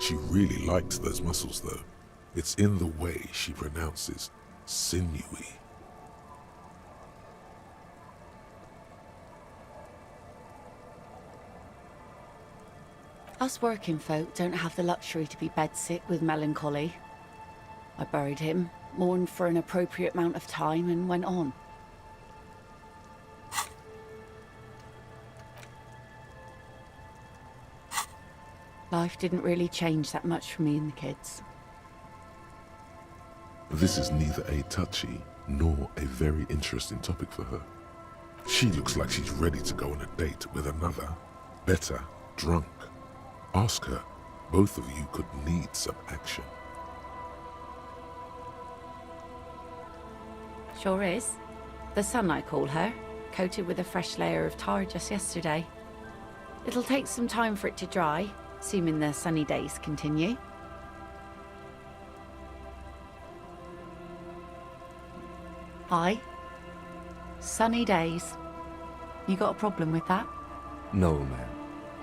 She really liked those muscles, though. It's in the way she pronounces sinewy. Us working folk don't have the luxury to be bedsick with melancholy. I buried him, mourned for an appropriate amount of time, and went on. Life didn't really change that much for me and the kids. This is neither a touchy nor a very interesting topic for her. She looks like she's ready to go on a date with another, better, drunk. Ask her. Both of you could need some action. Sure is. The sun, I call her, coated with a fresh layer of tar just yesterday. It'll take some time for it to dry, assuming the sunny days continue. Hi. Sunny days. You got a problem with that? No, ma'am.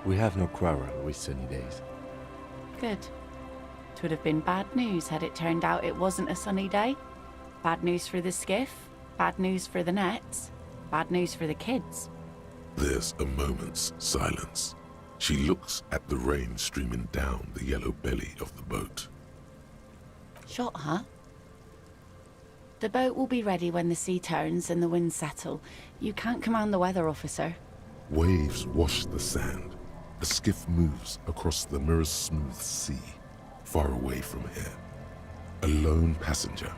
We have no quarrel with sunny days. Good. It would have been bad news had it turned out it wasn't a sunny day. Bad news for the skiff, bad news for the nets, bad news for the kids. There's a moment's silence. She looks at the rain streaming down the yellow belly of the boat. Shot, huh? The boat will be ready when the sea turns and the winds settle. You can't command the weather, officer. Waves wash the sand. The skiff moves across the mirror-smooth sea, far away from here. A lone passenger,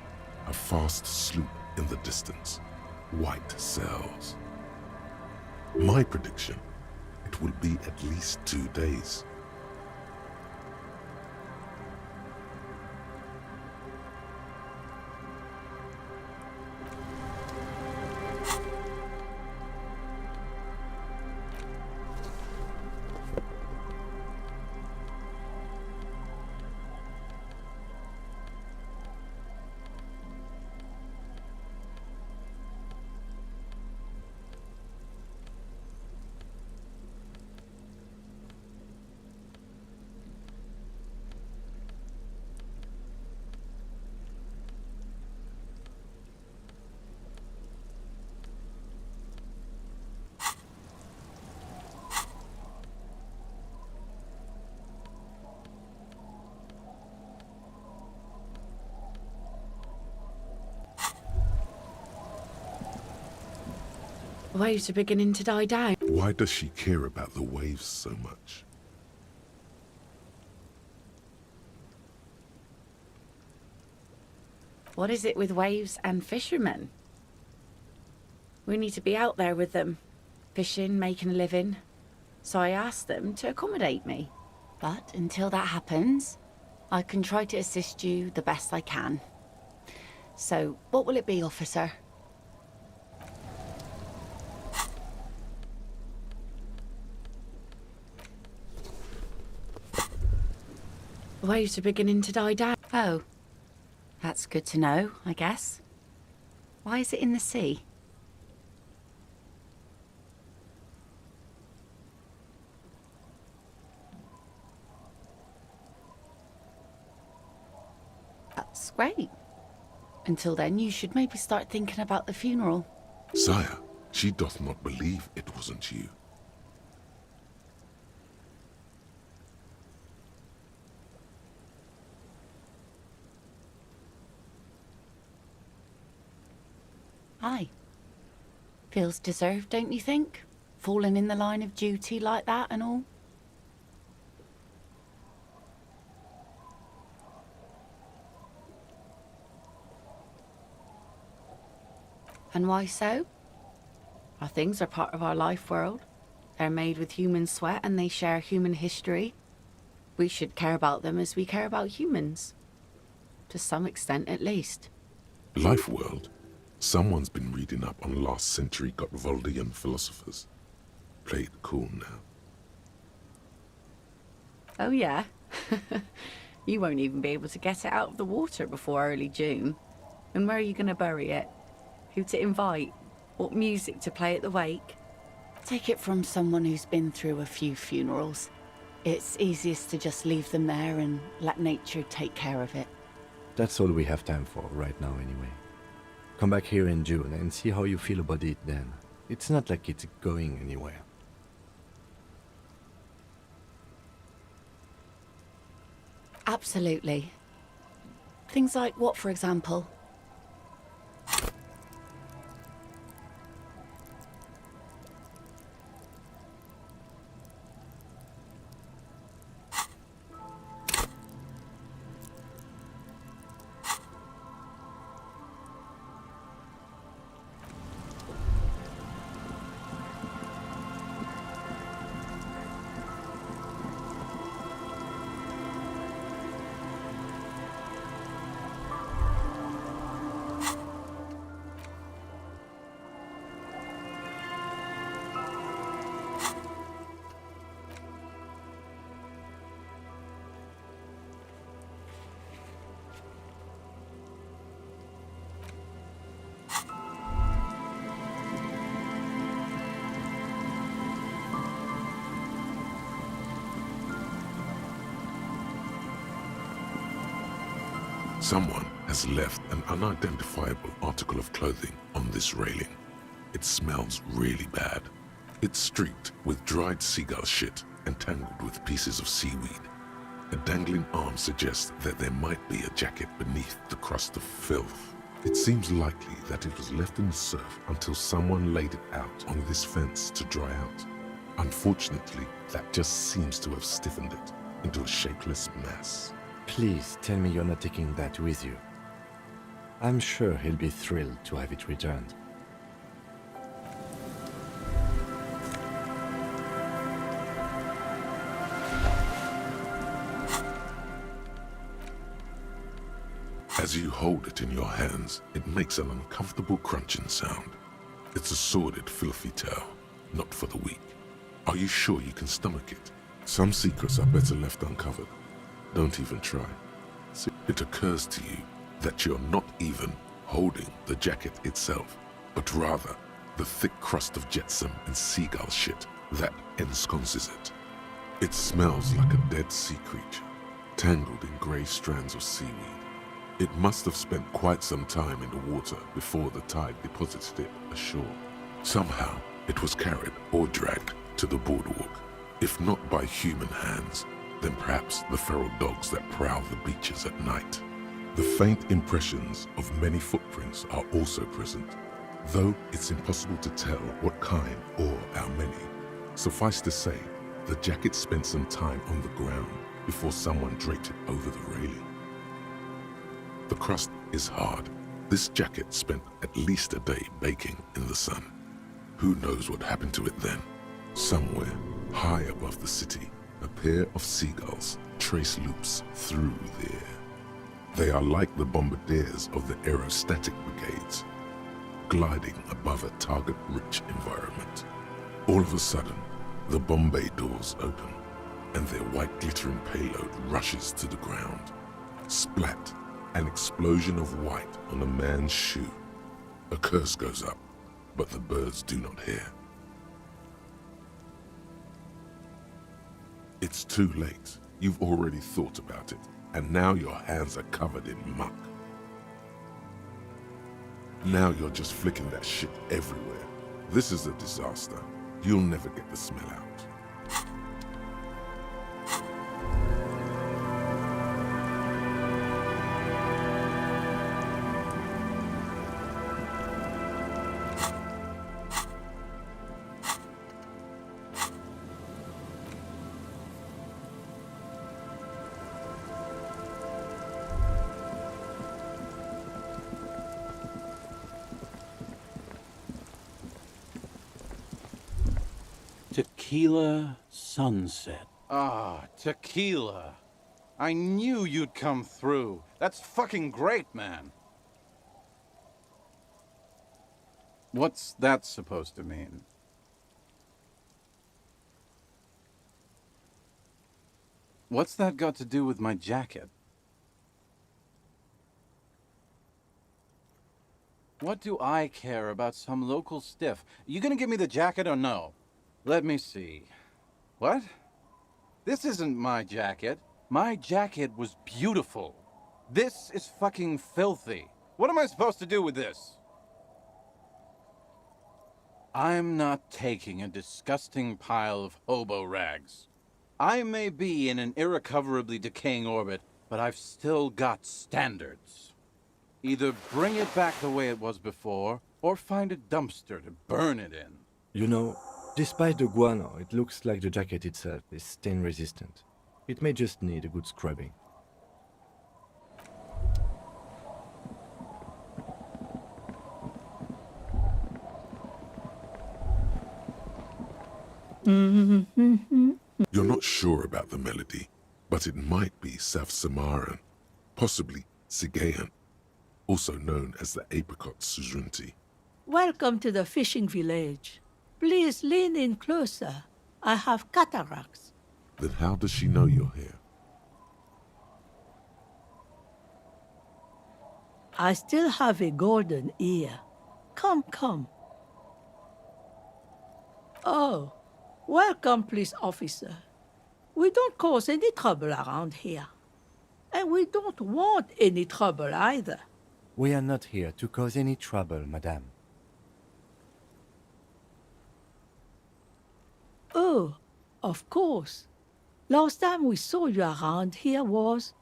a fast sloop in the distance, white sails. My prediction, it will be at least 2 days. The waves are beginning to die down. Why does she care about the waves so much? What is it with waves and fishermen? We need to be out there with them, fishing, making a living. So I asked them to accommodate me. But until that happens, I can try to assist you the best I can. So, what will it be, officer? The waves are beginning to die down. Oh. That's good to know, I guess. Why is it in the sea? That's great. Until then, you should maybe start thinking about the funeral. Sire, she doth not believe it wasn't you. Aye. Feels deserved, don't you think? Falling in the line of duty like that and all. And why so? Our things are part of our life world. They're made with human sweat and they share human history. We should care about them as we care about humans. To some extent, at least. Life world? Someone's been reading up on last century Gottwaldian philosophers. Play it cool now. Oh yeah? You won't even be able to get it out of the water before early June. And where are you going to bury it? Who to invite? What music to play at the wake? Take it from someone who's been through a few funerals. It's easiest to just leave them there and let nature take care of it. That's all we have time for right now anyway. Come back here in June and see how you feel about it then. It's not like it's going anywhere. Absolutely. Things like what, for example? Someone has left an unidentifiable article of clothing on this railing. It smells really bad. It's streaked with dried seagull shit and tangled with pieces of seaweed. A dangling arm suggests that there might be a jacket beneath the crust of filth. It seems likely that it was left in the surf until someone laid it out on this fence to dry out. Unfortunately, that just seems to have stiffened it into a shapeless mass. Please tell me you're not taking that with you. I'm sure he'll be thrilled to have it returned. As you hold it in your hands, it makes an uncomfortable crunching sound. It's a sordid, filthy tale, not for the weak. Are you sure you can stomach it? Some secrets are better left uncovered. Don't even try. It occurs to you that you're not even holding the jacket itself, but rather the thick crust of jetsam and seagull shit that ensconces it. It smells like a dead sea creature, tangled in grey strands of seaweed. It must have spent quite some time in the water before the tide deposited it ashore. Somehow, it was carried or dragged to the boardwalk, if not by human hands, then perhaps the feral dogs that prowl the beaches at night. The faint impressions of many footprints are also present, though it's impossible to tell what kind or how many. Suffice to say, the jacket spent some time on the ground before someone draped it over the railing. The crust is hard. This jacket spent at least a day baking in the sun. Who knows what happened to it then? Somewhere, high above the city, a pair of seagulls trace loops through the air. They are like the bombardiers of the aerostatic brigades, gliding above a target-rich environment. All of a sudden, the bomb bay doors open, and their white glittering payload rushes to the ground. Splat! An explosion of white on a man's shoe. A curse goes up, but the birds do not hear. It's too late. You've already thought about it, and now your hands are covered in muck. Now you're just flicking that shit everywhere. This is a disaster. You'll never get the smell out. Tequila sunset. Ah, tequila. I knew you'd come through. That's fucking great, man. What's that supposed to mean? What's that got to do with my jacket? What do I care about some local stiff? You gonna give me the jacket or no? Let me see. What? This isn't my jacket. My jacket was beautiful. This is fucking filthy. What am I supposed to do with this? I'm not taking a disgusting pile of hobo rags. I may be in an irrecoverably decaying orbit, but I've still got standards. Either bring it back the way it was before, or find a dumpster to burn it in. You know, despite the guano, it looks like the jacket itself is stain resistant. It may just need a good scrubbing. You're not sure about the melody, but it might be South Samaran, possibly Sigayan, also known as the apricot suzerainty. Welcome to the fishing village. Please lean in closer. I have cataracts. Then how does she know you're here? I still have a golden ear. Come, come. Oh, welcome, police officer. We don't cause any trouble around here. And we don't want any trouble either. We are not here to cause any trouble, madame. Oh, of course. Last time we saw you around here was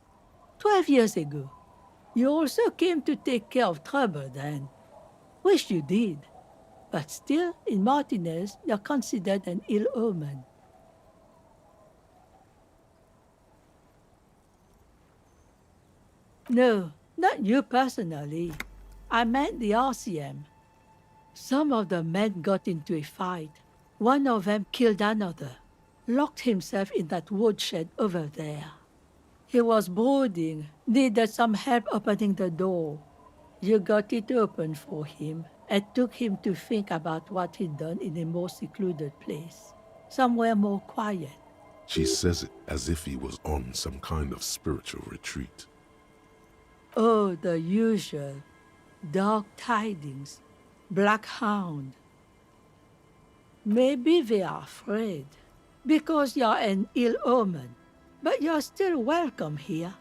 12 years ago. You also came to take care of trouble then. Wish you did. But still, in Martinez, you're considered an ill omen. No, not you personally. I meant the RCM. Some of the men got into a fight. One of them killed another, locked himself in that woodshed over there. He was brooding, needed some help opening the door. You got it open for him and took him to think about what he'd done in a more secluded place, somewhere more quiet. She says it as if he was on some kind of spiritual retreat. Oh, the usual. Dark tidings. Black Hound. Maybe they are afraid, because you're an ill omen. But you're still welcome here,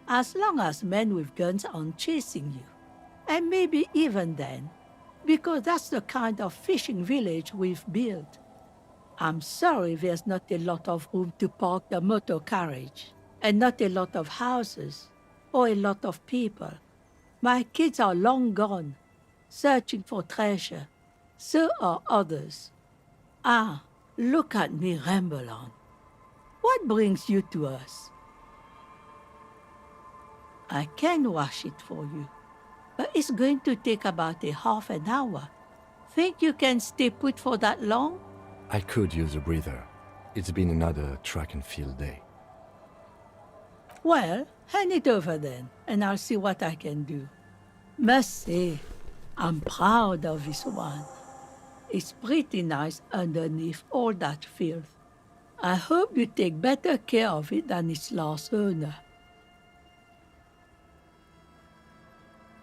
as long as men with guns aren't chasing you. And maybe even then, because that's the kind of fishing village we've built. I'm sorry there's not a lot of room to park the motor carriage, and not a lot of houses, or a lot of people. My kids are long gone, searching for treasure. So are others. Ah, look at me ramble on. What brings you to us? I can wash it for you, but it's going to take about a half an hour. Think you can stay put for that long? I could use a breather. It's been another track and field day. Well, hand it over then, and I'll see what I can do. Must say, I'm proud of this one. It's pretty nice underneath all that filth. I hope you take better care of it than its last owner.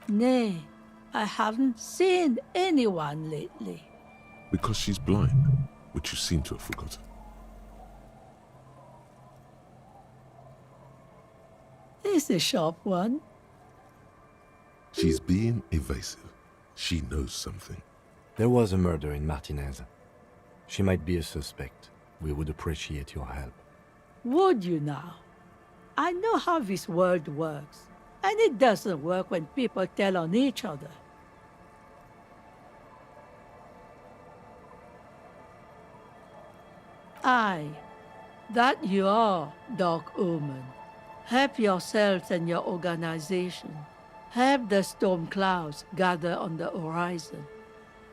Nay, I haven't seen anyone lately. Because she's blind, which you seem to have forgotten. It's a sharp one. She's being evasive. She knows something. There was a murder in Martinez. She might be a suspect. We would appreciate your help. Would you now? I know how this world works, and it doesn't work when people tell on each other. Aye, that you are, Dark Omen. Help yourselves and your organization. Help the storm clouds gather on the horizon.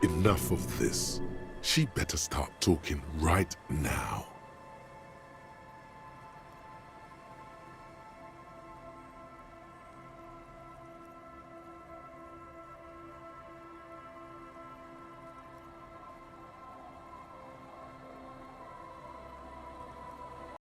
Enough of this. She better start talking right now.